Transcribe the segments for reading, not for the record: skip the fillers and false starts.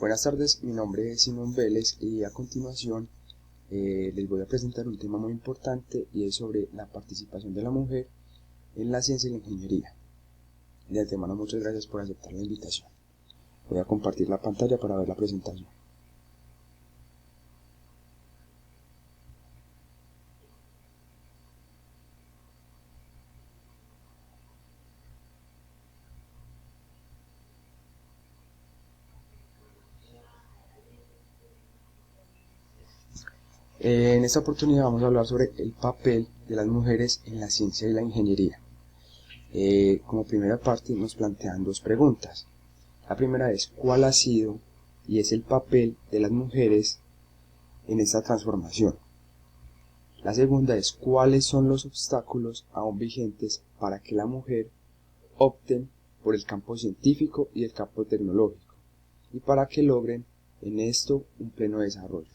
Buenas tardes, mi nombre es Simón Vélez y a continuación les voy a presentar un tema muy importante y es sobre la participación de la mujer en la ciencia y la ingeniería. De antemano, muchas gracias por aceptar la invitación. Voy a compartir la pantalla para ver la presentación. En esta oportunidad vamos a hablar sobre el papel de las mujeres en la ciencia y la ingeniería. Como primera parte nos plantean dos preguntas. La primera es ¿cuál ha sido y es el papel de las mujeres en esta transformación? La segunda es ¿cuáles son los obstáculos aún vigentes para que la mujer opten por el campo científico y el campo tecnológico y para que logren en esto un pleno desarrollo?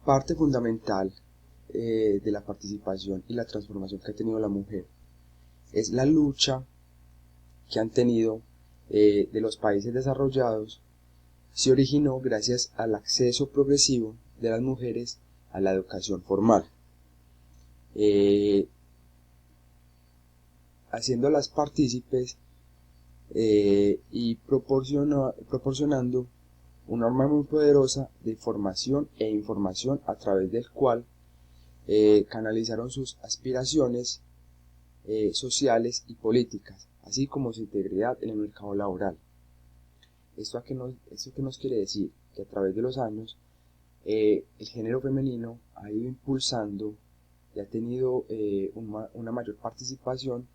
Parte fundamental de la participación y la transformación que ha tenido la mujer es la lucha que han tenido de los países desarrollados. Se originó gracias al acceso progresivo de las mujeres a la educación formal, haciéndolas partícipes y proporcionando una arma muy poderosa de formación e información a través del cual canalizaron sus aspiraciones sociales y políticas, así como su integridad en el mercado laboral. ¿Esto qué nos quiere decir? Que a través de los años el género femenino ha ido impulsando y ha tenido una mayor participación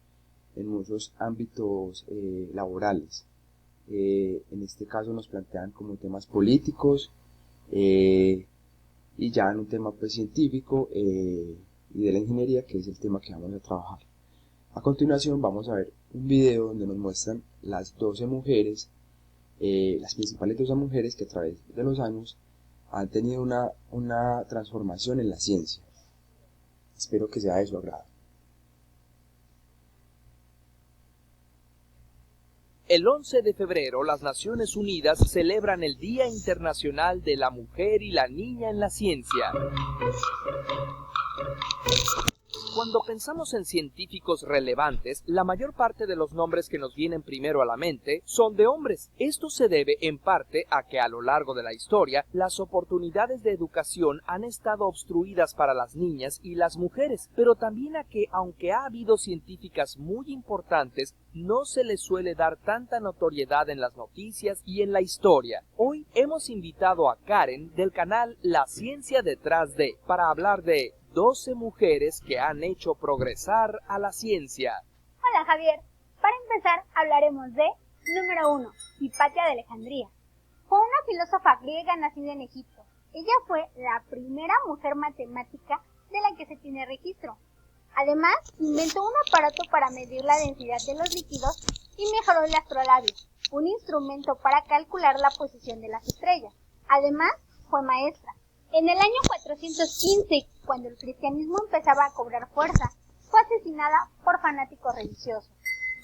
en muchos ámbitos laborales. En este caso nos plantean como temas políticos y ya en un tema pues, científico y de la ingeniería, que es el tema que vamos a trabajar. A continuación vamos a ver un video donde nos muestran las 12 mujeres, las principales 12 mujeres que a través de los años han tenido una transformación en la ciencia. Espero que sea de su agrado. El 11 de febrero, las Naciones Unidas celebran el Día Internacional de la Mujer y la Niña en la Ciencia. Cuando pensamos en científicos relevantes, la mayor parte de los nombres que nos vienen primero a la mente son de hombres. Esto se debe en parte a que a lo largo de la historia, las oportunidades de educación han estado obstruidas para las niñas y las mujeres, pero también a que, aunque ha habido científicas muy importantes, no se les suele dar tanta notoriedad en las noticias y en la historia. Hoy hemos invitado a Karen del canal La Ciencia Detrás de, para hablar de 12 mujeres que han hecho progresar a la ciencia. Hola Javier, para empezar hablaremos de, número 1, Hipatia de Alejandría. Fue una filósofa griega nacida en Egipto. Ella fue la primera mujer matemática de la que se tiene registro. Además, inventó un aparato para medir la densidad de los líquidos y mejoró el astrolabio, un instrumento para calcular la posición de las estrellas. Además, fue maestra. En el año 415, cuando el cristianismo empezaba a cobrar fuerza, fue asesinada por fanáticos religiosos.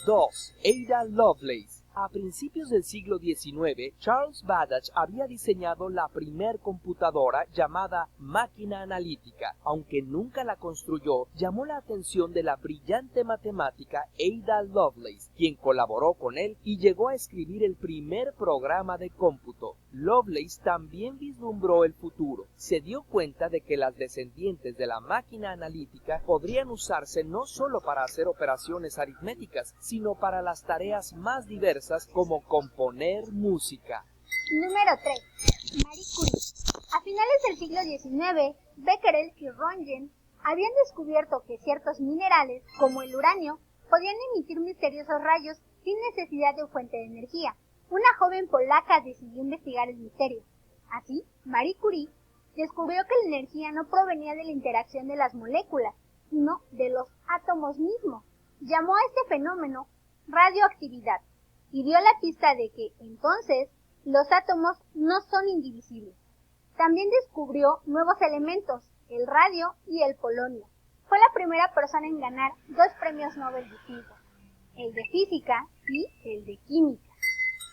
2. Ada Lovelace. A principios del siglo XIX, Charles Babbage había diseñado la primer computadora llamada máquina analítica. Aunque nunca la construyó, llamó la atención de la brillante matemática Ada Lovelace, quien colaboró con él y llegó a escribir el primer programa de cómputo. Lovelace también vislumbró el futuro. Se dio cuenta de que las descendientes de la máquina analítica podrían usarse no solo para hacer operaciones aritméticas, sino para las tareas más diversas como componer música. Número 3. Marie Curie. A finales del siglo XIX, Becquerel y Röntgen habían descubierto que ciertos minerales, como el uranio, podían emitir misteriosos rayos sin necesidad de fuente de energía. Una joven polaca decidió investigar el misterio. Así, Marie Curie descubrió que la energía no provenía de la interacción de las moléculas, sino de los átomos mismos. Llamó a este fenómeno radioactividad y dio la pista de que, entonces, los átomos no son indivisibles. También descubrió nuevos elementos, el radio y el polonio. Fue la primera persona en ganar 2 premios Nobel distintos. el de física y el de química.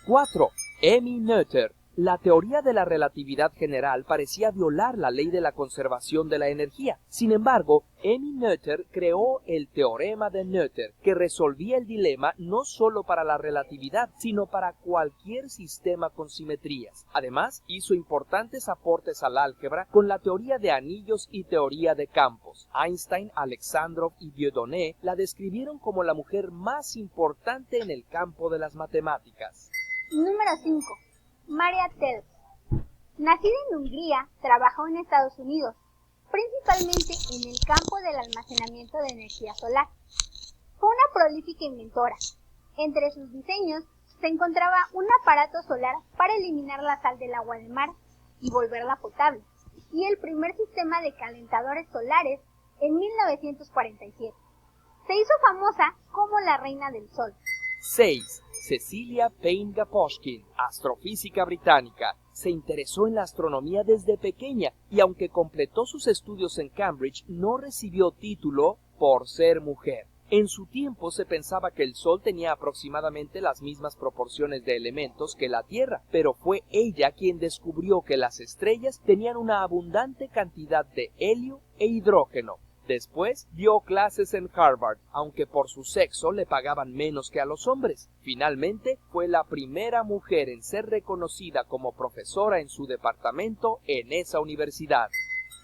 4. Emmy Noether. La teoría de la relatividad general parecía violar la ley de la conservación de la energía. Sin embargo, Emmy Noether creó el teorema de Noether, que resolvía el dilema no solo para la relatividad, sino para cualquier sistema con simetrías. Además, hizo importantes aportes al álgebra con la teoría de anillos y teoría de campos. Einstein, Alexandrov y Dieudonné la describieron como la mujer más importante en el campo de las matemáticas. Número 5. Maria Telfs. Nacida en Hungría, trabajó en Estados Unidos, principalmente en el campo del almacenamiento de energía solar. Fue una prolífica inventora. Entre sus diseños se encontraba un aparato solar para eliminar la sal del agua de mar y volverla potable, y el primer sistema de calentadores solares en 1947. Se hizo famosa como la Reina del Sol. 6. Cecilia Payne-Gaposchkin, astrofísica británica. Se interesó en la astronomía desde pequeña y aunque completó sus estudios en Cambridge, no recibió título por ser mujer. En su tiempo se pensaba que el Sol tenía aproximadamente las mismas proporciones de elementos que la Tierra, pero fue ella quien descubrió que las estrellas tenían una abundante cantidad de helio e hidrógeno. Después dio clases en Harvard, aunque por su sexo le pagaban menos que a los hombres. Finalmente, fue la primera mujer en ser reconocida como profesora en su departamento en esa universidad.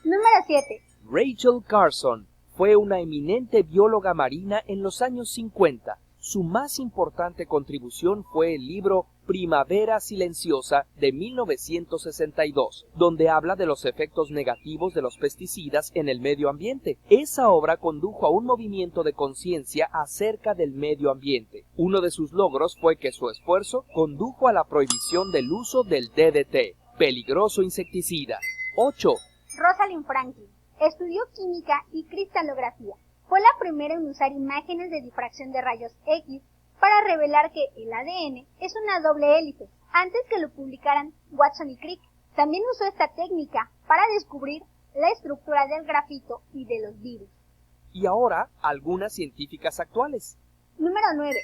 Número 7. Rachel Carson fue una eminente bióloga marina en los años 50. Su más importante contribución fue el libro Primavera Silenciosa de 1962, donde habla de los efectos negativos de los pesticidas en el medio ambiente. Esa obra condujo a un movimiento de conciencia acerca del medio ambiente. Uno de sus logros fue que su esfuerzo condujo a la prohibición del uso del DDT, peligroso insecticida. 8. Rosalind Franklin. Estudió química y cristalografía. Fue la primera en usar imágenes de difracción de rayos X para revelar que el ADN es una doble hélice, antes que lo publicaran Watson y Crick. También usó esta técnica para descubrir la estructura del grafito y de los virus. Y ahora, algunas científicas actuales. Número 9.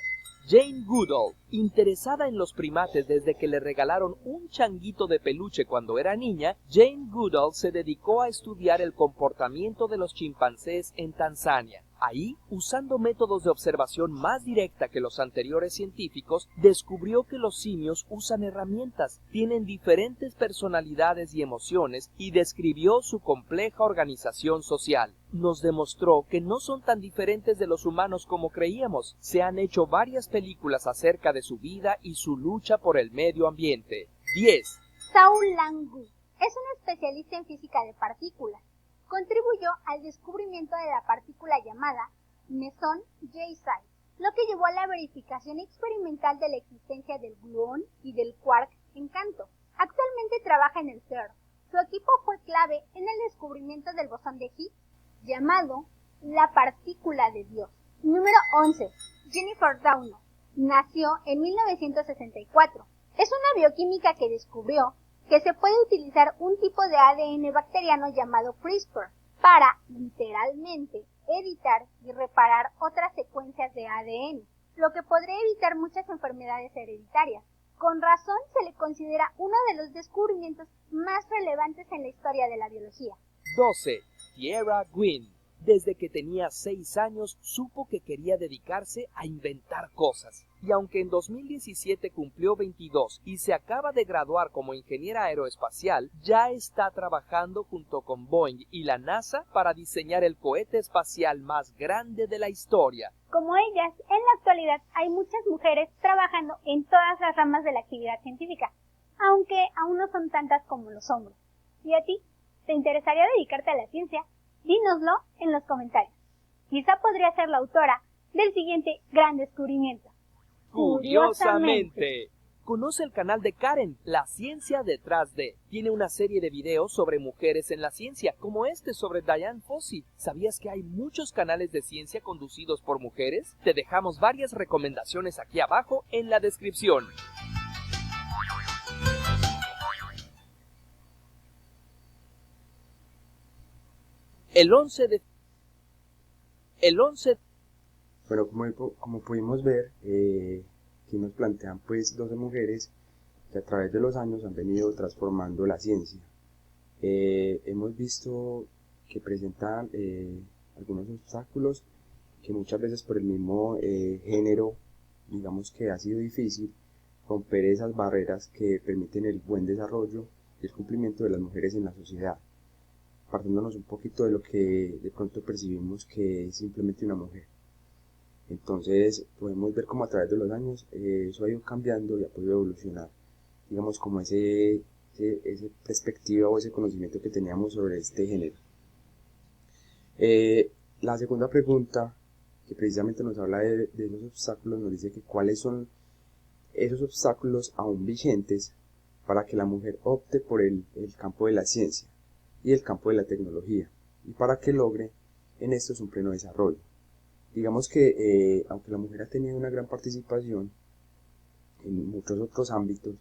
Jane Goodall, interesada en los primates desde que le regalaron un changuito de peluche cuando era niña, Jane Goodall se dedicó a estudiar el comportamiento de los chimpancés en Tanzania. Ahí, usando métodos de observación más directa que los anteriores científicos, descubrió que los simios usan herramientas, tienen diferentes personalidades y emociones y describió su compleja organización social. Nos demostró que no son tan diferentes de los humanos como creíamos. Se han hecho varias películas acerca de su vida y su lucha por el medio ambiente. 10. Saul Langu es un especialista en física de partículas. Contribuyó al descubrimiento de la partícula llamada mesón J-Psi, lo que llevó a la verificación experimental de la existencia del gluón y del quark en Canto. Actualmente trabaja en el CERN. Su equipo fue clave en el descubrimiento del bosón de Higgs, llamado la partícula de Dios. Número 11. Jennifer Doudna. Nació en 1964. Es una bioquímica que descubrió que se puede utilizar un tipo de ADN bacteriano llamado CRISPR para, literalmente, editar y reparar otras secuencias de ADN, lo que podría evitar muchas enfermedades hereditarias. Con razón se le considera uno de los descubrimientos más relevantes en la historia de la biología. 12. Tierra Gwynn. Desde que tenía 6 años supo que quería dedicarse a inventar cosas. Y aunque en 2017 cumplió 22 y se acaba de graduar como ingeniera aeroespacial, ya está trabajando junto con Boeing y la NASA para diseñar el cohete espacial más grande de la historia. Como ellas, en la actualidad hay muchas mujeres trabajando en todas las ramas de la actividad científica, aunque aún no son tantas como los hombres. ¿Y a ti? ¿Te interesaría dedicarte a la ciencia? Dínoslo en los comentarios. Quizá podría ser la autora del siguiente gran descubrimiento. Curiosamente. Conoce el canal de Karen, La Ciencia Detrás de. Tiene una serie de videos sobre mujeres en la ciencia, como este sobre Dian Fossey. ¿Sabías que hay muchos canales de ciencia conducidos por mujeres? Te dejamos varias recomendaciones aquí abajo en la descripción. El 11 Bueno, como pudimos ver, aquí nos plantean pues 12 mujeres que a través de los años han venido transformando la ciencia. Hemos visto que presentan algunos obstáculos que muchas veces por el mismo género, digamos que ha sido difícil romper esas barreras que permiten el buen desarrollo y el cumplimiento de las mujeres en la sociedad, partiéndonos un poquito de lo que de pronto percibimos que es simplemente una mujer. Entonces podemos ver cómo a través de los años eso ha ido cambiando y ha podido evolucionar, digamos como esa perspectiva o ese conocimiento que teníamos sobre este género. La segunda pregunta, que precisamente nos habla de esos obstáculos, nos dice que cuáles son esos obstáculos aún vigentes para que la mujer opte por el campo de la ciencia y el campo de la tecnología, y para que logre en estos un pleno desarrollo. Digamos que aunque la mujer ha tenido una gran participación en muchos otros ámbitos,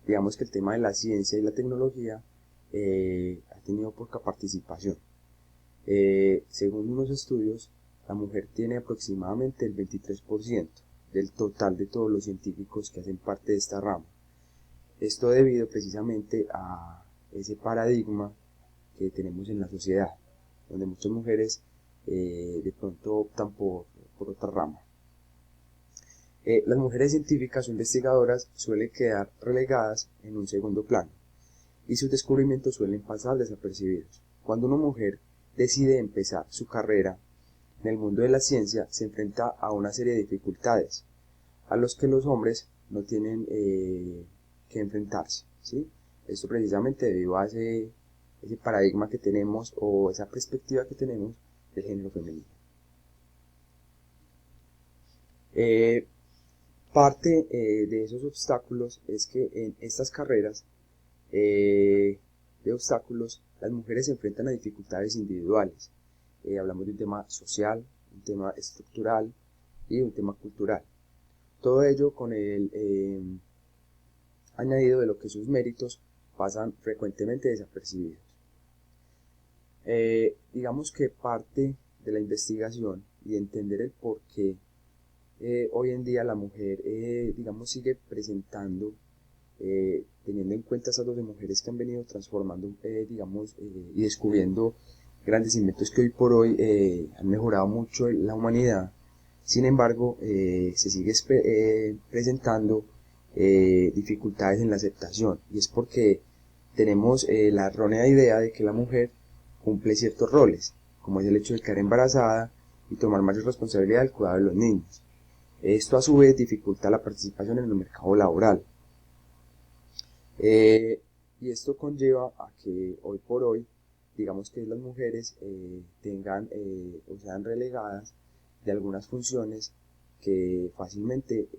digamos que el tema de la ciencia y la tecnología ha tenido poca participación. Según unos estudios, la mujer tiene aproximadamente el 23% del total de todos los científicos que hacen parte de esta rama. Esto debido precisamente a ese paradigma que tenemos en la sociedad, donde muchas mujeres de pronto optan por otra rama. Las mujeres científicas o investigadoras suelen quedar relegadas en un segundo plano y sus descubrimientos suelen pasar desapercibidos. Cuando una mujer decide empezar su carrera en el mundo de la ciencia, se enfrenta a una serie de dificultades a los que los hombres no tienen que enfrentarse, ¿sí? Esto precisamente debido a ese paradigma que tenemos o esa perspectiva que tenemos del género femenino. Parte de esos obstáculos es que en estas carreras de obstáculos las mujeres se enfrentan a dificultades individuales. Hablamos de un tema social, un tema estructural y un tema cultural. Todo ello con el añadido de lo que sus méritos pasan frecuentemente desapercibidos. Digamos que parte de la investigación y de entender el por qué hoy en día la mujer digamos sigue presentando, teniendo en cuenta esas 12 mujeres que han venido transformando digamos y descubriendo grandes inventos que hoy por hoy han mejorado mucho la humanidad. Sin embargo, se sigue presentando dificultades en la aceptación, y es porque tenemos la errónea idea de que la mujer cumple ciertos roles, como es el hecho de quedar embarazada y tomar mayor responsabilidad del cuidado de los niños. Esto a su vez dificulta la participación en el mercado laboral. Y esto conlleva a que hoy por hoy, digamos que las mujeres tengan o sean relegadas de algunas funciones que fácilmente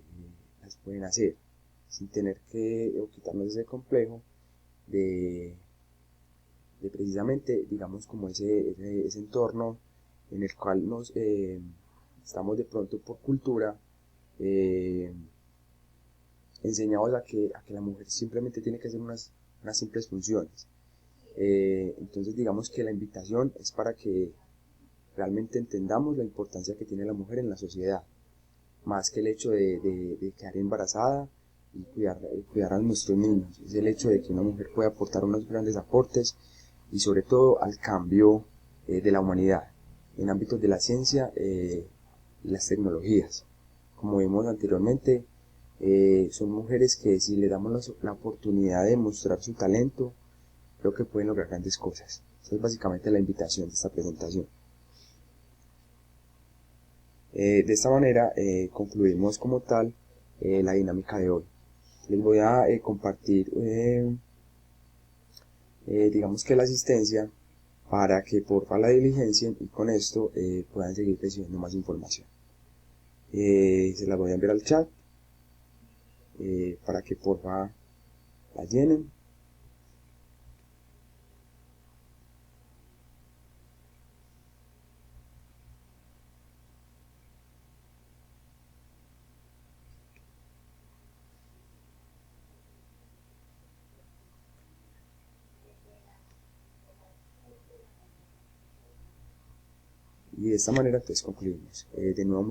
las pueden hacer, sin tener que o quitarnos ese complejo de precisamente, digamos, como ese entorno en el cual nos estamos de pronto por cultura enseñados a que la mujer simplemente tiene que hacer unas simples funciones. Entonces digamos que la invitación es para que realmente entendamos la importancia que tiene la mujer en la sociedad, más que el hecho de quedar embarazada y cuidar a nuestros niños. Es el hecho de que una mujer puede aportar unos grandes aportes y sobre todo al cambio de la humanidad en ámbitos de la ciencia y las tecnologías. Como vimos anteriormente, son mujeres que si le damos la oportunidad de mostrar su talento, creo que pueden lograr grandes cosas. Esa es básicamente la invitación de esta presentación. De esta manera concluimos como tal la dinámica de hoy. Les voy a compartir digamos que la asistencia para que porfa la diligencien y con esto puedan seguir recibiendo más información. Se la voy a enviar al chat para que porfa la llenen. Y de esta manera pues concluimos. De nuevo